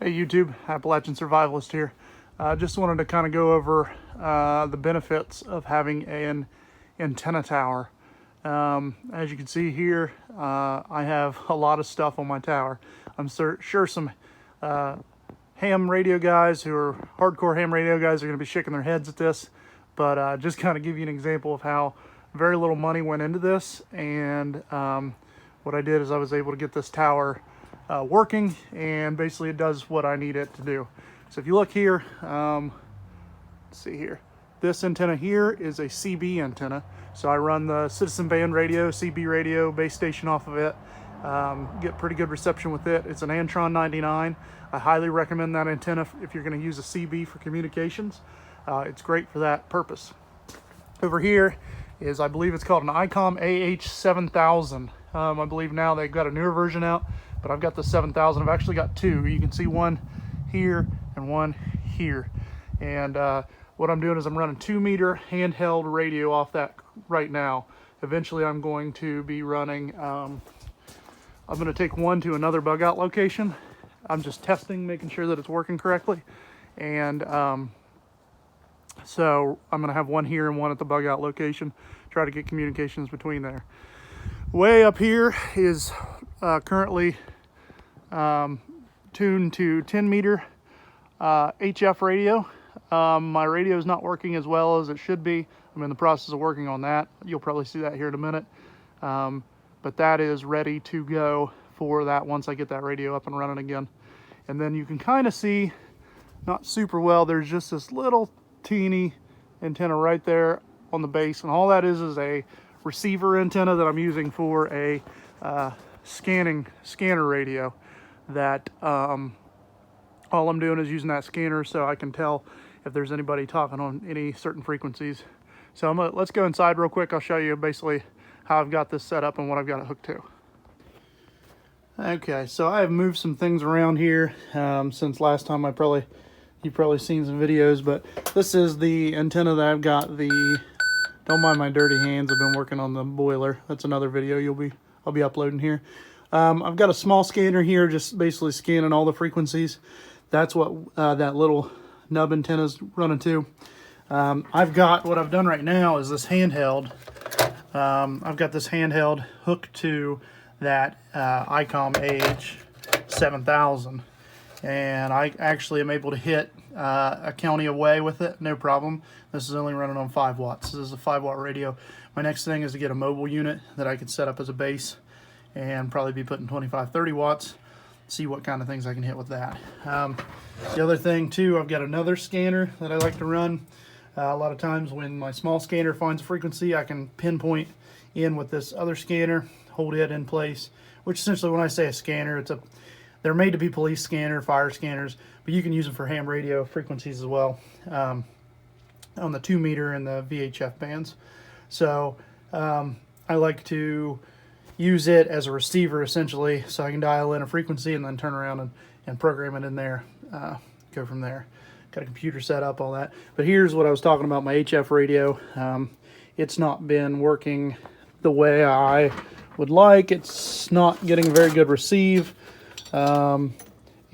Hey YouTube, Appalachian Survivalist here. Just wanted to kind of go over the benefits of having an antenna tower. As you can see here, I have a lot of stuff on my tower. I'm sure some ham radio guys who are hardcore ham radio guys are going to be shaking their heads at this, but just kind of give you an example of how very little money went into this. And what I did is I was able to get this tower working, and basically it does what I need it to do. So if you look here, let's see here, this antenna here is a CB antenna. So I run the Citizen Band radio, CB radio base station off of it. Get pretty good reception with it. It's an Antron 99. I highly recommend that antenna if you're going to use a CB for communications. It's great for that purpose. Over here is, I believe it's called an ICOM AH7000. I believe now they've got a newer version out, but I've got the 7000. I've actually got two. You can see one here and one here. And what I'm doing is I'm running 2-meter handheld radio off that right now. Eventually I'm going to be running, I'm going to take one to another bug out location. I'm just testing, making sure that it's working correctly. And so I'm going to have one here and one at the bug out location, try to get communications between there. Way up here is currently tuned to 10-meter HF radio. My radio is not working as well as it should be. I'm in the process of working on that. You'll probably see that here in a minute. But that is ready to go for that once I get that radio up and running again. And then you can kind of see, not super well, there's just this little teeny antenna right there on the base. And all that is a receiver antenna that I'm using for a scanner radio. That all I'm doing is using that scanner so I can tell if there's anybody talking on any certain frequencies. So let's go inside real quick. I'll show you basically how I've got this set up and what I've got it hooked to. Okay, so I have moved some things around here since last time. You've probably seen some videos, but this is the antenna that I've got. Don't mind my dirty hands. I've been working on the boiler. That's another video I'll be uploading here. I've got a small scanner here, just basically scanning all the frequencies. That's what that little nub antenna is running to. What I've done right now is this handheld. I've got this handheld hooked to that ICOM AH7000, and I actually am able to hit a county away with it, no problem. This is only running on 5 watts. This is a 5-watt radio. My next thing is to get a mobile unit that I can set up as a base and probably be putting 25-30 watts, see what kind of things I can hit with that. The other thing too, I've got another scanner that I like to run. A lot of times when my small scanner finds a frequency, I can pinpoint in with this other scanner, hold it in place, which essentially, when I say a scanner, they're made to be police scanner, fire scanners, but you can use them for ham radio frequencies as well, on the 2-meter and the VHF bands. So I like to use it as a receiver essentially, so I can dial in a frequency and then turn around and program it in there, go from there. Got a computer set up, all that. But here's what I was talking about, my HF radio. It's not been working the way I would like. It's not getting a very good receive. And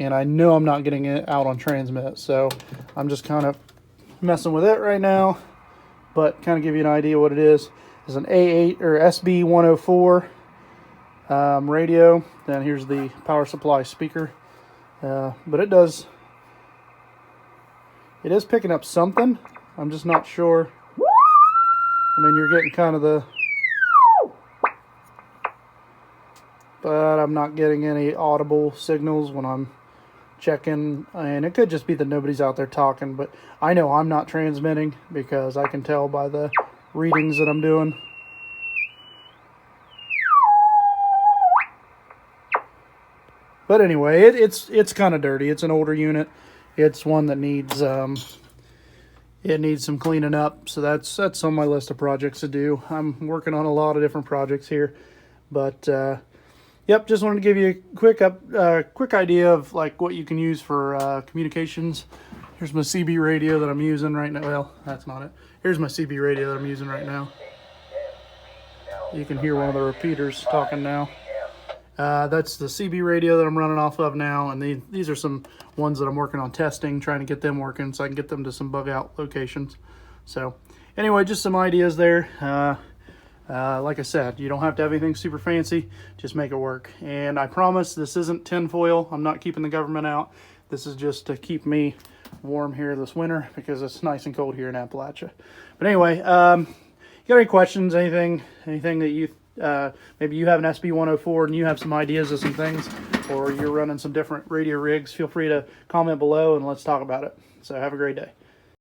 I know I'm not getting it out on transmit. So I'm just kind of messing with it right now. But kind of give you an idea what it is. It's an A8 or SB104 radio. Then here's the power supply speaker. But it is picking up something. I'm just not sure. I mean, you're getting kind of but I'm not getting any audible signals when I'm checking, and it could just be that nobody's out there talking, but I know I'm not transmitting because I can tell by the readings that I'm doing. But anyway, it's kind of dirty. It's an older unit. It's one that needs some cleaning up. So that's on my list of projects to do. I'm working on a lot of different projects here, but yep, just wanted to give you a quick idea of like what you can use for communications. Here's my CB radio that I'm using right now. Well, that's not it. Here's my CB radio that I'm using right now. You can hear one of the repeaters talking now. That's the CB radio that I'm running off of now, and these are some ones that I'm working on testing, trying to get them working so I can get them to some bug out locations. So anyway, just some ideas there. Like I said, you don't have to have anything super fancy, just make it work. And I promise this isn't tinfoil. I'm not keeping the government out. This is just to keep me warm here this winter because it's nice and cold here in Appalachia. But anyway, you got any questions, anything that you, maybe you have an SB104 and you have some ideas of some things, or you're running some different radio rigs, feel free to comment below and let's talk about it. So have a great day.